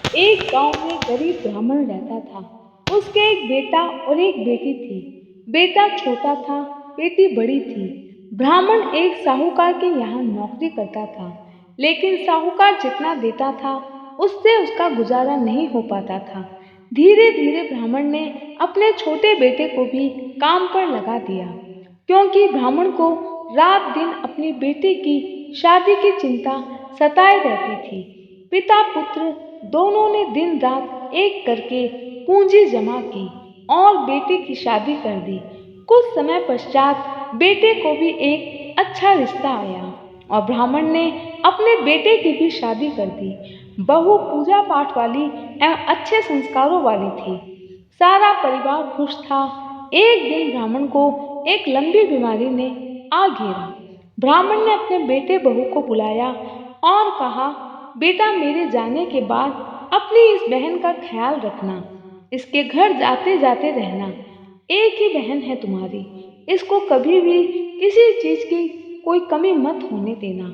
एक गांव में गरीब ब्राह्मण रहता था। उसके एक बेटा और एक बेटी थी। बेटा छोटा था, बेटी बड़ी थी। ब्राह्मण एक साहूकार के यहाँ नौकरी करता था, लेकिन साहूकार जितना देता था उससे उसका गुजारा नहीं हो पाता था। धीरे धीरे ब्राह्मण ने अपने छोटे बेटे को भी काम पर लगा दिया, क्योंकि ब्राह्मण को रात दिन अपनी बेटी की शादी की चिंता सताए रहती थी। पिता पुत्र दोनों ने दिन रात एक करके पूंजी जमा की और बेटे की शादी कर दी। कुछ समय पश्चात बेटे को भी एक अच्छा रिश्ता आया और ब्राह्मण ने अपने बेटे की भी शादी कर दी। बहू पूजा पाठ वाली एवं अच्छे संस्कारों वाली थी। सारा परिवार खुश था। एक दिन ब्राह्मण को एक लंबी बीमारी ने आ घेरा। ब्राह्मण ने अपने बेटे बहू को बुलाया और कहा, बेटा, मेरे जाने के बाद अपनी इस बहन का ख्याल रखना। इसके घर जाते जाते रहना। एक ही बहन है तुम्हारी, इसको कभी भी किसी चीज की कोई कमी मत होने देना।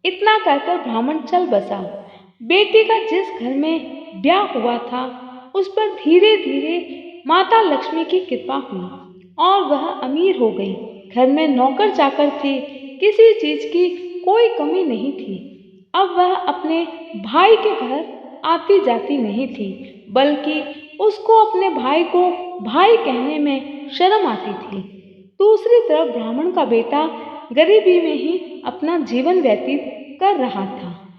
इतना कहकर ब्राह्मण चल बसा। बेटी का जिस घर में ब्याह हुआ था उस पर धीरे धीरे माता लक्ष्मी की कृपा हुई और वह अमीर हो गई। घर में नौकर चाकर थे, किसी चीज की कोई कमी नहीं थी। अब वह अपने भाई के घर आती जाती नहीं थी, बल्कि उसको अपने भाई को भाई कहने में शर्म आती थी। दूसरी तरफ ब्राह्मण का बेटा गरीबी में ही अपना जीवन व्यतीत कर रहा था।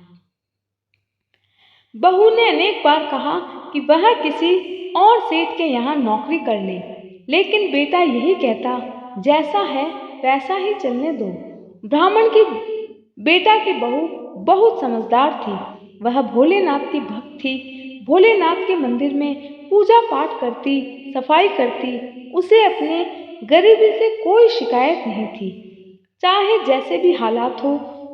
बहू ने अनेक बार कहा कि वह किसी और सेठ के यहाँ नौकरी कर ले, लेकिन बेटा यही कहता, जैसा है वैसा ही चलने दो। ब्राह्मण की बेटा की बहू बहुत समझदार थी। वह भोलेनाथ की भक्त थी। भोलेनाथ के मंदिर में पूजा पाठ करती, सफाई करती। उसे अपने गरीबी से कोई शिकायत नहीं थी। चाहे जैसे भी हालात हो,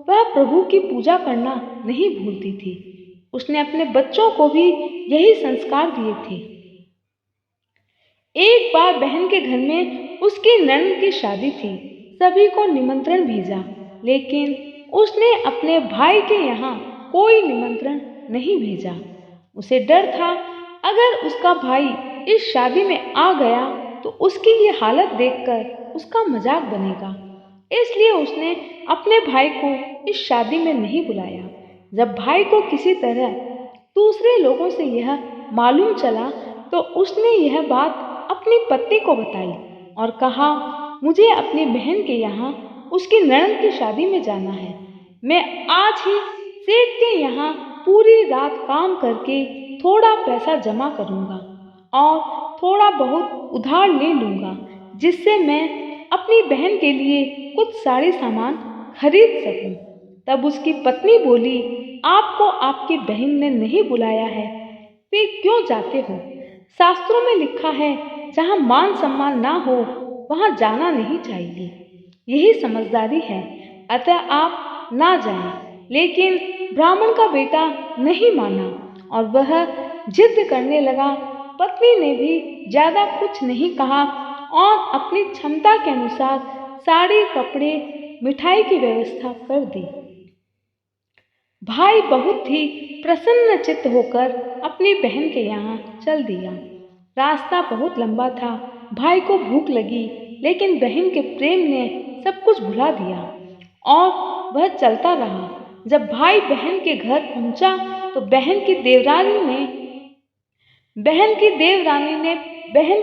वह प्रभु की पूजा करना नहीं भूलती थी। उसने अपने बच्चों को भी यही संस्कार दिए थे। एक बार बहन के घर में उसकी ननद की शादी थी। सभी को निमंत्रण भेजा, लेकिन उसने अपने भाई के यहाँ कोई निमंत्रण नहीं भेजा। उसे डर था, अगर उसका भाई इस शादी में आ गया तो उसकी ये हालत देखकर उसका मजाक बनेगा। इसलिए उसने अपने भाई को इस शादी में नहीं बुलाया। जब भाई को किसी तरह दूसरे लोगों से यह मालूम चला तो उसने यह बात अपनी पत्नी को बताई और कहा, मुझे अपनी बहन के यहाँ उसकी ननद की शादी में जाना है। मैं आज ही सेठ के यहाँ पूरी रात काम करके थोड़ा पैसा जमा करूँगा और थोड़ा बहुत उधार ले लूँगा, जिससे मैं अपनी बहन के लिए कुछ साड़ी सामान खरीद सकूं। तब उसकी पत्नी बोली, आपको आपकी बहन ने नहीं बुलाया है, फिर क्यों जाते हो? शास्त्रों में लिखा है, जहाँ मान सम्मान ना हो वहाँ जाना नहीं चाहिए। यही समझदारी है, अतः आप ना जाएं। लेकिन ब्राह्मण का बेटा नहीं माना और वह जिद करने लगा। पत्नी ने भी ज्यादा कुछ नहीं कहा और अपनी क्षमता के अनुसार साड़ी, कपड़े, मिठाई की व्यवस्था कर दी। भाई बहुत ही प्रसन्नचित्त होकर अपनी बहन के यहाँ चल दिया। रास्ता बहुत लंबा था। भाई को भूख लगी, लेकिन बहन के प्रेम ने सब कुछ भुला दिया और वह चलता रहा। जब भाई बहन के घर पहुंचा तो बहन की देवरानी ने बहन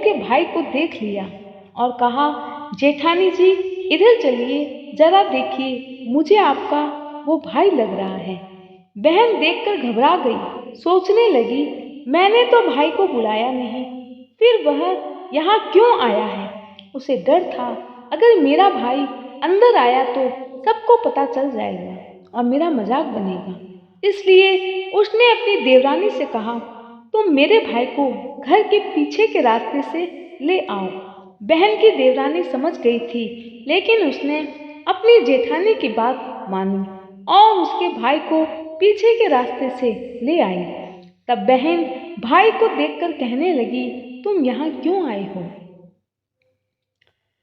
के भाई को देख लिया और कहा, जेठानी जी, इधर चलिए, जरा देखिए, मुझे आपका वो भाई लग रहा है। बहन देखकर घबरा गई, सोचने लगी, मैंने तो भाई को बुलाया नहीं, फिर वह यहाँ क्यों आया है? उसे डर था, अगर मेरा भाई अंदर आया तो सबको पता चल जाएगा और मेरा मजाक बनेगा। इसलिए उसने अपनी देवरानी से कहा, तुम मेरे भाई को घर के पीछे के रास्ते से ले आओ। बहन की देवरानी समझ गई थी, लेकिन उसने अपनी जेठानी की बात मानी और उसके भाई को पीछे के रास्ते से ले आई। तब बहन भाई को देखकर कहने लगी, तुम यहाँ क्यों आए हो?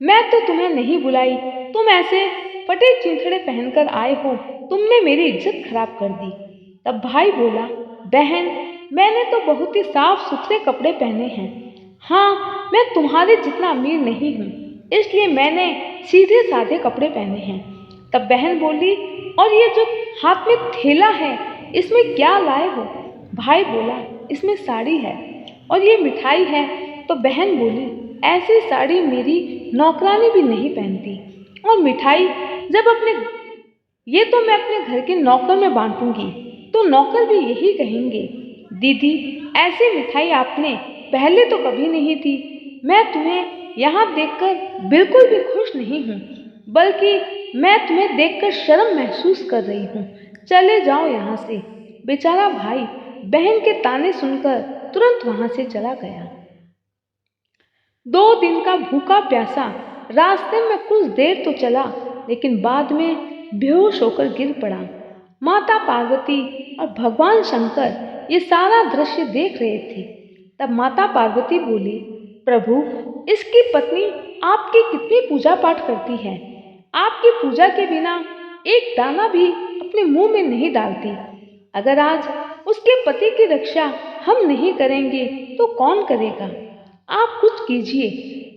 मैं तो तुम्हें नहीं बुलाई, तुम ऐसे फटे चिथड़े पहनकर आए हो, तुमने मेरी इज्जत खराब कर दी। तब भाई बोला, बहन, मैंने तो बहुत ही साफ सुथरे कपड़े पहने हैं। हाँ, मैं तुम्हारे जितना अमीर नहीं हूँ, इसलिए मैंने सीधे साधे कपड़े पहने हैं। तब बहन बोली, और ये जो हाथ में थैला है, इसमें क्या लाए हो? भाई बोला, इसमें साड़ी है और ये मिठाई है। तो बहन बोली, ऐसी साड़ी मेरी नौकरानी भी नहीं पहनती, और मिठाई जब अपने ये तो मैं अपने घर के नौकर में बांटूंगी, तो नौकर भी यही कहेंगे, दीदी ऐसी मिठाई आपने पहले तो कभी नहीं थी। मैं तुम्हें यहाँ देखकर बिल्कुल भी खुश नहीं हूँ, बल्कि मैं तुम्हें देखकर शर्म महसूस कर रही हूँ। चले जाओ यहाँ से। बेचारा भाई बहन के ताने सुनकर तुरंत वहाँ से चला गया। 2 दिन का भूखा प्यासा रास्ते में कुछ देर तो चला, लेकिन बाद में बेहोश होकर गिर पड़ा। माता पार्वती और भगवान शंकर ये सारा दृश्य देख रहे थे। तब माता पार्वती बोली, प्रभु इसकी पत्नी आपकी कितनी पूजा पाठ करती है। आपकी पूजा के बिना एक दाना भी अपने मुंह में नहीं डालती। अगर आज उसके पति की रक्षा हम नहीं करेंगे तो कौन करेगा? आप कुछ कीजिए।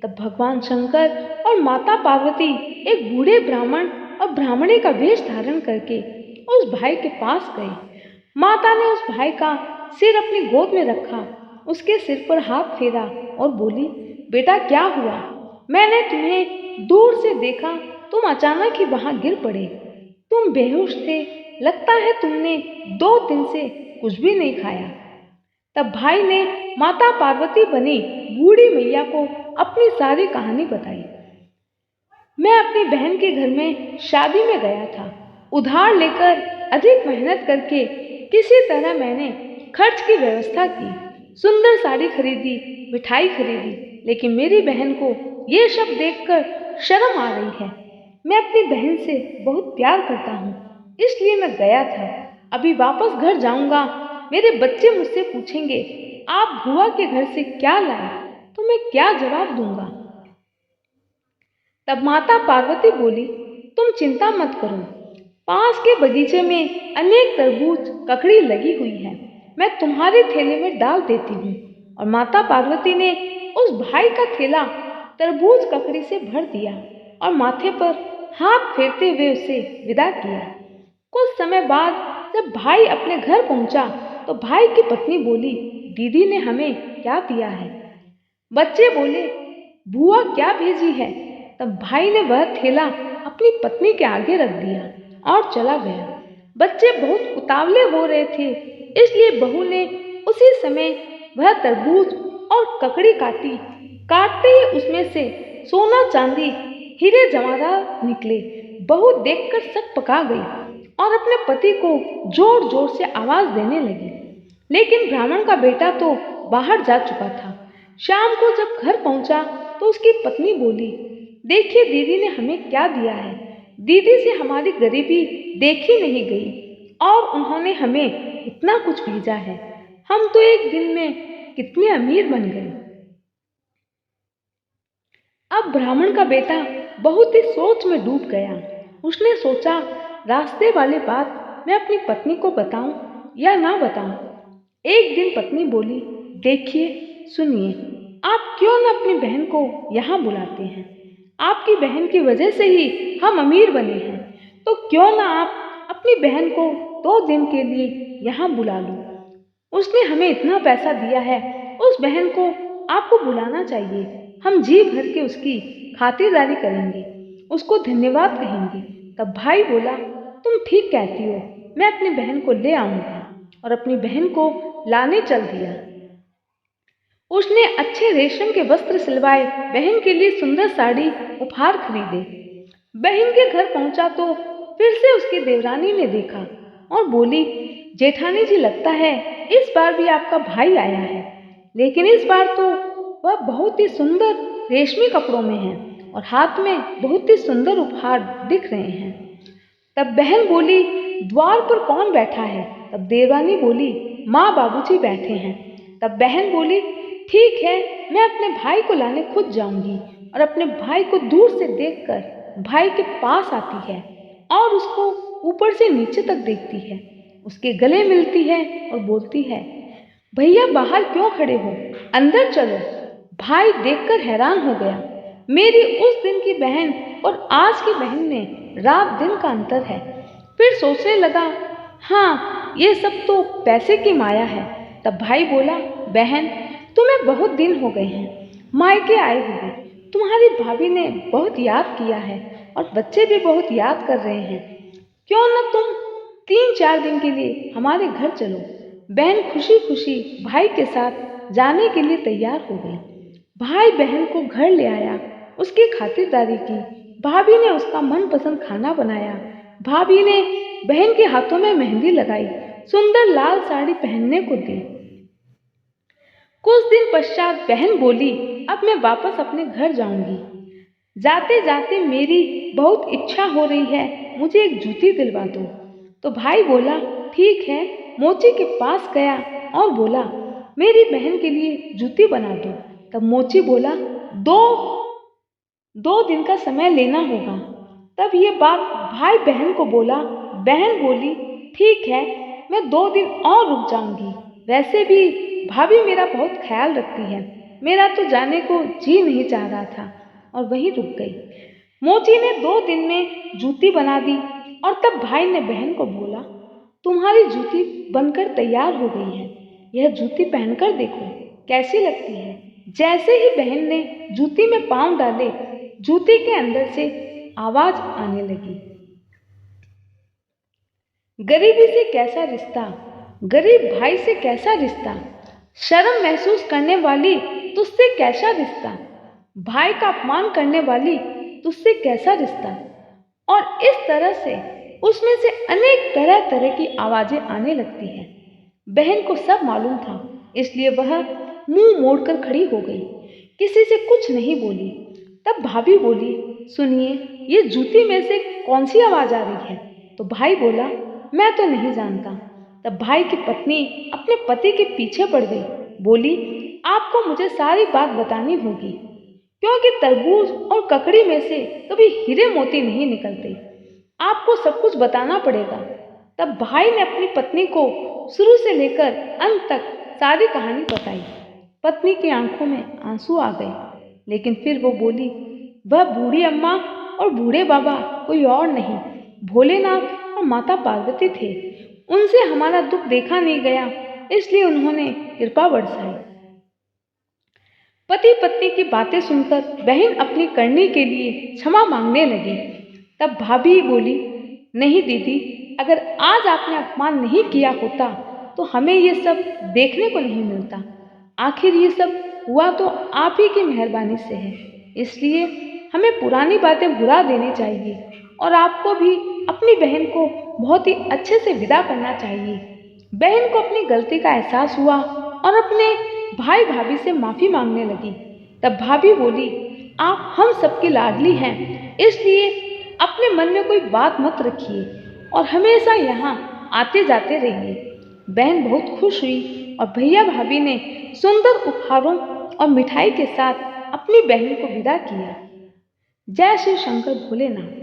तब भगवान शंकर और माता पार्वती एक बूढ़े ब्राह्मण और ब्राह्मणी का वेश धारण करके उस भाई के पास गए। माता ने उस भाई का सिर अपनी गोद में रखा, उसके सिर पर हाथ फेरा और बोली, बेटा क्या हुआ? मैंने तुम्हें दूर से देखा, तुम अचानक ही वहां गिर पड़े। तुम बेहोश थे, लगता है तुमने 2 दिन से कुछ भी नहीं खाया। तब भाई ने माता पार्वती बनी बूढ़ी मैया को अपनी सारी कहानी बताई। मैं अपनी बहन के घर में शादी में गया था। उधार लेकर अधिक मेहनत करके किसी तरह मैंने खर्च की व्यवस्था की, सुंदर साड़ी खरीदी, मिठाई खरीदी, लेकिन मेरी बहन को ये सब देखकर शर्म आ रही है। मैं अपनी बहन से बहुत प्यार करता हूँ, इसलिए मैं गया था। अभी वापस घर जाऊंगा, मेरे बच्चे मुझसे पूछेंगे, आप बुआ के घर से क्या लाए? तो मैं क्या जवाब दूंगा? तब माता पार्वती बोली, तुम चिंता मत करो, पास के बगीचे में अनेक तरबूज ककड़ी लगी हुई है, मैं तुम्हारे थैले में डाल देती हूँ। और माता पार्वती ने उस भाई का थैला तरबूज ककड़ी से भर दिया और माथे पर हाथ फेरते हुए उसे विदा किया। कुछ समय बाद जब भाई अपने घर पहुंचा तो भाई की पत्नी बोली, दीदी ने हमें क्या दिया है? बच्चे बोले, बुआ क्या भेजी है? तब भाई ने वह थैला अपनी पत्नी के आगे रख दिया और चला गया। बच्चे बहुत उतावले हो रहे थे, इसलिए बहू ने उसी समय वह तरबूज और ककड़ी काटी। काटते ही उसमें से सोना चांदी हीरे जवाहरात निकले। बहू देखकर सक पका गई और अपने पति को जोर जोर से आवाज देने लगी, लेकिन ब्राह्मण का बेटा तो बाहर जा चुका था। शाम को जब घर पहुंचा तो उसकी पत्नी बोली, देखिए दीदी ने हमें क्या दिया है। दीदी से हमारी गरीबी देखी नहीं गई और उन्होंने हमें इतना कुछ भेजा है। हम तो एक दिन में कितने अमीर बन गए। अब ब्राह्मण का बेटा बहुत ही सोच में डूब गया। उसने सोचा, रास्ते वाली बात मैं अपनी पत्नी को बताऊं या ना बताऊं। एक दिन पत्नी बोली, देखिए सुनिए, आप क्यों न अपनी बहन को यहाँ बुलाते हैं? आपकी बहन की वजह से ही हम अमीर बने हैं, तो क्यों ना आप अपनी बहन को 2 दिन के लिए यहाँ बुला लो। उसने हमें इतना पैसा दिया है, उस बहन को आपको बुलाना चाहिए। हम जी भर के उसकी खातिरदारी करेंगे, उसको धन्यवाद कहेंगे। तब भाई बोला, तुम ठीक कहती हो, मैं अपनी बहन को ले आऊंगा। और अपनी बहन को लाने चल दिया। उसने अच्छे रेशम के वस्त्र सिलवाए, बहन के लिए सुंदर साड़ी उपहार खरीदे। बहन के घर पहुंचा तो फिर से उसकी देवरानी ने देखा और बोली, जेठानी जी लगता है इस बार भी आपका भाई आया है, लेकिन इस बार तो वह बहुत ही सुंदर रेशमी कपड़ों में है और हाथ में बहुत ही सुंदर उपहार दिख रहे हैं। तब बहन बोली, द्वार पर कौन बैठा है? तब देवरानी बोली, माँ बाबूजी बैठे हैं। तब बहन बोली, ठीक है, मैं अपने भाई को लाने खुद जाऊंगी। और अपने भाई को दूर से देखकर भाई के पास आती है और उसको ऊपर से नीचे तक देखती है, उसके गले मिलती है और बोलती है, भैया बाहर क्यों खड़े हो, अंदर चलो। भाई देखकर हैरान हो गया। मेरी उस दिन की बहन और आज की बहन में रात दिन का अंतर है। फिर सोचने लगा, हाँ ये सब तो पैसे की माया है। तब भाई बोला, बहन तुम्हें बहुत दिन हो गए हैं मायके आए हुए। तुम्हारी भाभी ने बहुत याद किया है और बच्चे भी बहुत याद कर रहे हैं। क्यों न तुम 3-4 दिन के लिए हमारे घर चलो। बहन खुशी खुशी भाई के साथ जाने के लिए तैयार हो गई। भाई बहन को घर ले आया, उसकी खातिरदारी की। भाभी ने उसका मनपसंद खाना बनाया। भाभी ने बहन के हाथों में मेहंदी लगाई, सुंदर लाल साड़ी पहनने को दी। कुछ दिन पश्चात बहन बोली, अब मैं वापस अपने घर जाऊंगी। जाते जाते मेरी बहुत इच्छा हो रही है, मुझे एक जूती दिलवा दो। तो भाई बोला, ठीक है। मोची के पास गया और बोला, मेरी बहन के लिए जूती बना दो। तब मोची बोला, दो 2 दिन का समय लेना होगा। तब ये बात भाई बहन को बोला। बहन बोली, ठीक है, मैं 2 दिन और रुक जाऊंगी। वैसे भी भाभी मेरा बहुत ख्याल रखती है। मेरा तो जाने को जी नहीं चाह रहा था और वहीं रुक गई। मोची ने 2 दिन में जूती बना दी और तब भाई ने बहन को बोला, तुम्हारी जूती बनकर तैयार हो गई है। यह जूती पहनकर देखो कैसी लगती है। जैसे ही बहन ने जूती में पांव डाले, जूती के अंदर से आवाज आने लगी, गरीबी से कैसा रिश्ता, गरीब भाई से कैसा रिश्ता, शर्म महसूस करने वाली तुझसे कैसा रिश्ता, भाई का अपमान करने वाली तुझसे कैसा रिश्ता। और इस तरह से उसमें से अनेक तरह तरह की आवाजें आने लगती हैं। बहन को सब मालूम था, इसलिए वह मुंह मोड़कर खड़ी हो गई, किसी से कुछ नहीं बोली। तब भाभी बोली, सुनिए, ये जूती में से कौन सी आवाज आ रही है। तो भाई बोला, मैं तो नहीं जानता। तब भाई की पत्नी अपने पति के पीछे पड़ गई, बोली, आपको मुझे सारी बात बतानी होगी, क्योंकि तरबूज और ककड़ी में से कभी हीरे मोती नहीं निकलते। आपको सब कुछ बताना पड़ेगा। तब भाई ने अपनी पत्नी को शुरू से लेकर अंत तक सारी कहानी बताई। पत्नी की आंखों में आंसू आ गए, लेकिन फिर वो बोली, वह बूढ़ी अम्मा और बूढ़े बाबा कोई और नहीं, भोलेनाथ और माता पार्वती थे। उनसे हमारा दुख देखा नहीं गया, इसलिए उन्होंने कृपा बरसाई। पति पत्नी की बातें सुनकर बहन अपनी करनी के लिए क्षमा मांगने लगी। तब भाभी बोली, नहीं दीदी, अगर आज आपने अपमान नहीं किया होता तो हमें ये सब देखने को नहीं मिलता। आखिर ये सब हुआ तो आप ही की मेहरबानी से है, इसलिए हमें पुरानी बातें भुला देनी चाहिए और आपको भी अपनी बहन को बहुत ही अच्छे से विदा करना चाहिए। बहन को अपनी गलती का एहसास हुआ और अपने भाई भाभी से माफी मांगने लगी। तब भाभी बोली, आप हम सबकी लाडली हैं, इसलिए अपने मन में कोई बात मत रखिए और हमेशा यहाँ आते जाते रहिए। बहन बहुत खुश हुई और भैया भाभी ने सुंदर उपहारों और मिठाई के साथ अपनी बहन को विदा किया। जय श्री शंकर भोलेनाथ।